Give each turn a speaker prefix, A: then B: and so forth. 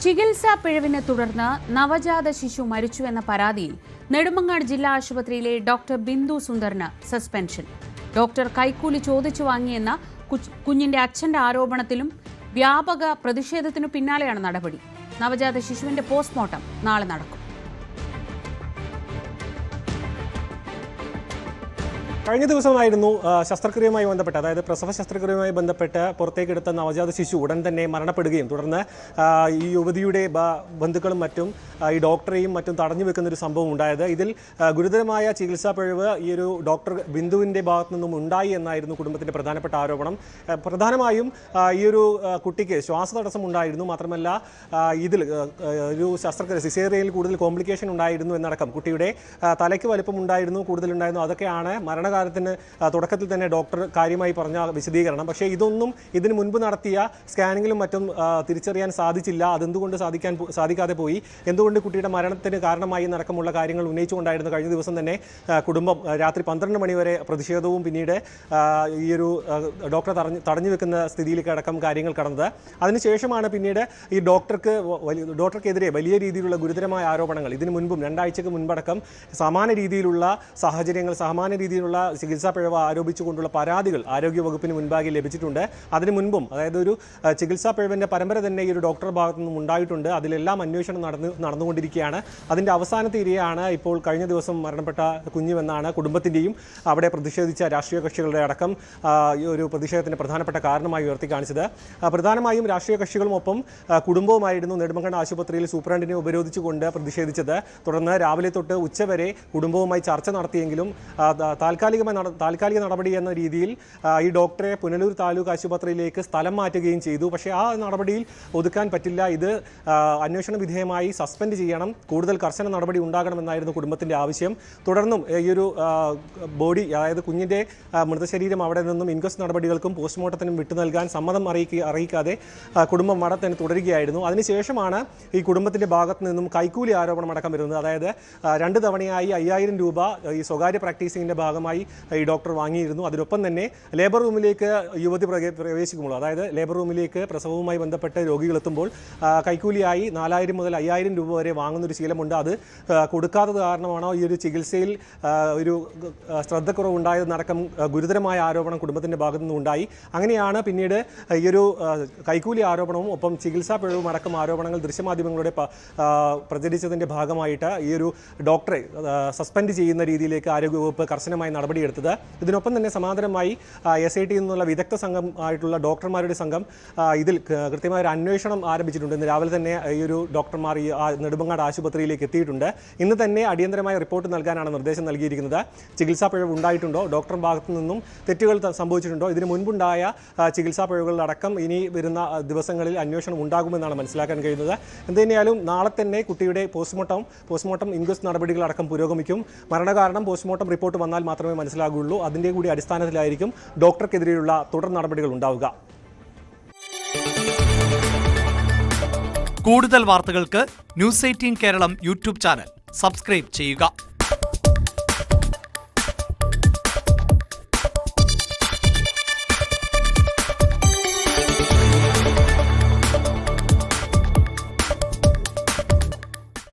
A: ചികിത്സാ പിഴവിനെ തുടർന്ന് നവജാത ശിശു മരിച്ചുവെന്ന പരാതിയിൽ നെടുമങ്ങാട് ജില്ലാ ആശുപത്രിയിലെ ഡോക്ടർ ബിന്ദു സുന്ദറിന് സസ്പെൻഷൻ. ഡോക്ടർ കൈക്കൂലി ചോദിച്ചു വാങ്ങിയെന്ന കുഞ്ഞിന്റെ അച്ഛന്റെ ആരോപണത്തിലും വ്യാപക പ്രതിഷേധത്തിനു പിന്നാലെയാണ് നടപടി. നവജാത ശിശുവിന്റെ പോസ്റ്റ്മോർട്ടം നാളെ നടക്കും.
B: കഴിഞ്ഞ ദിവസമായിരുന്നു ശസ്ത്രക്രിയയുമായി ബന്ധപ്പെട്ട്, അതായത് പ്രസവ ശസ്ത്രക്രിയയുമായി ബന്ധപ്പെട്ട് പുറത്തേക്കെടുത്ത നവജാത ശിശു ഉടൻ തന്നെ മരണപ്പെടുകയും തുടർന്ന് ഈ യുവതിയുടെ ബന്ധുക്കളും മറ്റും ഈ ഡോക്ടറെയും മറ്റും തടഞ്ഞു വെക്കുന്നൊരു സംഭവം ഉണ്ടായത്. ഇതിൽ ഗുരുതരമായ ചികിത്സാ പിഴവ് ഈ ഒരു ഡോക്ടർ ബിന്ദുവിൻ്റെ ഭാഗത്തു നിന്നും ഉണ്ടായി എന്നായിരുന്നു കുടുംബത്തിൻ്റെ പ്രധാനപ്പെട്ട ആരോപണം. പ്രധാനമായും ഈ ഒരു കുട്ടിക്ക് ശ്വാസതടസ്സം ഉണ്ടായിരുന്നു, മാത്രമല്ല ഇതിൽ ഒരു ശസ്ത്രക്രിയ സിസേറിയനിൽ കൂടുതൽ കോംപ്ലിക്കേഷൻ ഉണ്ടായിരുന്നു എന്നടക്കം കുട്ടിയുടെ തലയ്ക്ക് വലിപ്പം ഉണ്ടായിരുന്നു, കൂടുതലുണ്ടായിരുന്നു. അതൊക്കെയാണ് മരണകാലത്തിന് തുടക്കത്തിൽ തന്നെ ഡോക്ടർ കാര്യമായി പറഞ്ഞ വിശദീകരണം. പക്ഷേ ഇതൊന്നും ഇതിന് മുൻപ് നടത്തിയ സ്കാനിങ്ങിലും മറ്റും തിരിച്ചറിയാൻ സാധിച്ചില്ല. അതെന്തുകൊണ്ട് സാധിക്കാതെ പോയി, എന്തുകൊണ്ട് കുട്ടിയുടെ മരണത്തിന് കാരണമായി എന്നടക്കമുള്ള കാര്യങ്ങൾ ഉന്നയിച്ചുകൊണ്ടായിരുന്നു കഴിഞ്ഞ ദിവസം തന്നെ കുടുംബം രാത്രി 12 മണിവരെ പ്രതിഷേധവും പിന്നീട് ഈ ഒരു ഡോക്ടറെ തടഞ്ഞു വെക്കുന്ന സ്ഥിതിയിലേക്ക് അടക്കം കാര്യങ്ങൾ കടന്നത്. അതിനുശേഷമാണ് പിന്നീട് ഈ ഡോക്ടർക്കെതിരെ വലിയ രീതിയിലുള്ള ഗുരുതരമായ ആരോപണങ്ങൾ ഇതിനു മുൻപും 2 ആഴ്ചക്ക് മുൻപടക്കം സമാന രീതിയിലുള്ള സാഹചര്യങ്ങൾ, സമാന രീതിയിലുള്ള ചികിത്സാ പിഴവ് ആരോപിച്ചുകൊണ്ടുള്ള പരാതികൾ ആരോഗ്യവകുപ്പിന് മുൻപാകെ ലഭിച്ചിട്ടുണ്ട്. അതിനു മുൻപും, അതായത് ഒരു ചികിത്സാ പിഴവിൻ്റെ പരമ്പര തന്നെ ഈ ഒരു ഡോക്ടറുടെ ഭാഗത്തു നിന്നും ഉണ്ടായിട്ടുണ്ട്. അതിലെല്ലാം അന്വേഷണം നടന്നുകൊണ്ടിരിക്കുകയാണ്. അതിൻ്റെ അവസാനത്തെ ഇരയാണ് ഇപ്പോൾ കഴിഞ്ഞ ദിവസം മരണപ്പെട്ട കുഞ്ഞുവെന്നാണ് കുടുംബത്തിൻ്റെയും അവിടെ പ്രതിഷേധിച്ച രാഷ്ട്രീയ കക്ഷികളുടെ അടക്കം ഒരു പ്രതിഷേധത്തിൻ്റെ പ്രധാനപ്പെട്ട കാരണമായി ഉയർത്തി കാണിച്ചത്. പ്രധാനമായും രാഷ്ട്രീയ കക്ഷികളും ഒപ്പം കുടുംബവുമായിരുന്നു നെടുമങ്ങാട് ആശുപത്രിയിൽ സൂപ്രണ്ടിനെ ഉപരോധിച്ചുകൊണ്ട് പ്രതിഷേധിച്ചത്. തുടർന്ന് രാവിലെ തൊട്ട് ഉച്ചവരെ കുടുംബവുമായി ചർച്ച നടത്തിയെങ്കിലും താൽക്കാലിക നടപടി എന്ന രീതിയിൽ ഈ ഡോക്ടറെ പുനലൂർ താലൂക്ക് ആശുപത്രിയിലേക്ക് സ്ഥലം മാറ്റുകയും ചെയ്തു. പക്ഷേ ആ നടപടിയിൽ ഒതുക്കാൻ പറ്റില്ല. ഇത് അന്വേഷണ വിധേയമായി സസ്പെൻഡ് ചെയ്യണം, കൂടുതൽ കർശന നടപടി ഉണ്ടാകണമെന്നായിരുന്നു കുടുംബത്തിൻ്റെ ആവശ്യം. തുടർന്നും ഈ ഒരു ബോഡി, അതായത് കുഞ്ഞിൻ്റെ മൃതശരീരം അവിടെ നിന്നും ഇൻക്വസ്റ്റ് നടപടികൾക്കും പോസ്റ്റ്മോർട്ടത്തിനും വിട്ടു നൽകാൻ സമ്മതം അറിയിക്കാതെ കുടുംബം അവിടെ തന്നെ തുടരുകയായിരുന്നു. അതിനുശേഷമാണ് ഈ കുടുംബത്തിൻ്റെ ഭാഗത്തു നിന്നും കൈക്കൂലി ആരോപണം അടക്കം വരുന്നത്. അതായത് 2 തവണയായി 5000 രൂപ ഈ സ്വകാര്യ പ്രാക്ടീസിങ്ങിൻ്റെ ഭാഗമായി ഈ ഡോക്ടർ വാങ്ങിയിരുന്നു. അതിനൊപ്പം തന്നെ ലേബർ റൂമിലേക്ക് യുവതി പ്രവേശിക്കുമ്പോൾ, അതായത് ലേബർ റൂമിലേക്ക് പ്രസവവുമായി ബന്ധപ്പെട്ട് രോഗികളെത്തുമ്പോൾ കൈക്കൂലിയായി 4000 മുതൽ 5000 രൂപ വരെ വാങ്ങുന്നൊരു ശീലമുണ്ട്. അത് കൊടുക്കാത്തത് കാരണമാണോ ഈ ഒരു ചികിത്സയിൽ ഒരു ശ്രദ്ധക്കുറവുണ്ടായതെന്നടക്കം ഗുരുതരമായ ആരോപണം കുടുംബത്തിൻ്റെ ഭാഗത്തു നിന്നുണ്ടായി. അങ്ങനെയാണ് പിന്നീട് ഈ ഒരു കൈക്കൂലി ആരോപണവും ഒപ്പം ചികിത്സാ പിഴവും അടക്കം ആരോപണങ്ങൾ ദൃശ്യമാധ്യമങ്ങളുടെ പ്രചരിച്ചതിൻ്റെ ഭാഗമായിട്ട് ഈ ഒരു ഡോക്ടറെ സസ്പെൻഡ് ചെയ്യുന്ന രീതിയിലേക്ക് ആരോഗ്യവകുപ്പ് കർശനമായി നടപടിയെടുത്തത്. ഇതിനൊപ്പം തന്നെ സമാന്തരമായി SIT നിന്നുള്ള വിദഗ്ധ സംഘം ആയിട്ടുള്ള ഡോക്ടർമാരുടെ സംഘം ഇതിൽ കൃത്യമായ ഒരു അന്വേഷണം ആരംഭിച്ചിട്ടുണ്ട്. ഇന്ന് രാവിലെ തന്നെ ഈ ഒരു ഡോക്ടർമാർ ഈ നെടുമങ്ങാട് ആശുപത്രിയിലേക്ക് എത്തിയിട്ടുണ്ട്. ഇന്ന് തന്നെ അടിയന്തരമായ റിപ്പോർട്ട് നൽകാനാണ് നിർദ്ദേശം നൽകിയിരിക്കുന്നത്. ചികിത്സാ പിഴവ് ഉണ്ടായിട്ടുണ്ടോ, ഡോക്ടർ ഭാഗത്തു നിന്നും തെറ്റുകൾ സംഭവിച്ചിട്ടുണ്ടോ, ഇതിന് മുൻപുണ്ടായ ചികിത്സാ പിഴവുകളടക്കം ഇനി വരുന്ന ദിവസങ്ങളിൽ അന്വേഷണം ഉണ്ടാകുമെന്നാണ് മനസ്സിലാക്കാൻ കഴിയുന്നത്. എന്തുതന്നെയാലും നാളെ തന്നെ കുട്ടിയുടെ പോസ്റ്റ്മോർട്ടം ഇൻക്വസ്റ്റ് നടപടികളടക്കം പുരോഗമിക്കും. മരണകാരണം പോസ്റ്റ്മോർട്ടം റിപ്പോർട്ട് വന്നാൽ മാത്രമേ മനസ്സിലാകുള്ളൂ. അതിൻ്റെ കൂടി അടിസ്ഥാനത്തിലായിരിക്കും ഡോക്ടർക്കെതിരെയുള്ള തുടർ നടപടികൾ ഉണ്ടാവുക.
C: കൂടുതൽ വാർത്തകൾക്ക് News 18 Keralam YouTube channel subscribe ചെയ്യുക.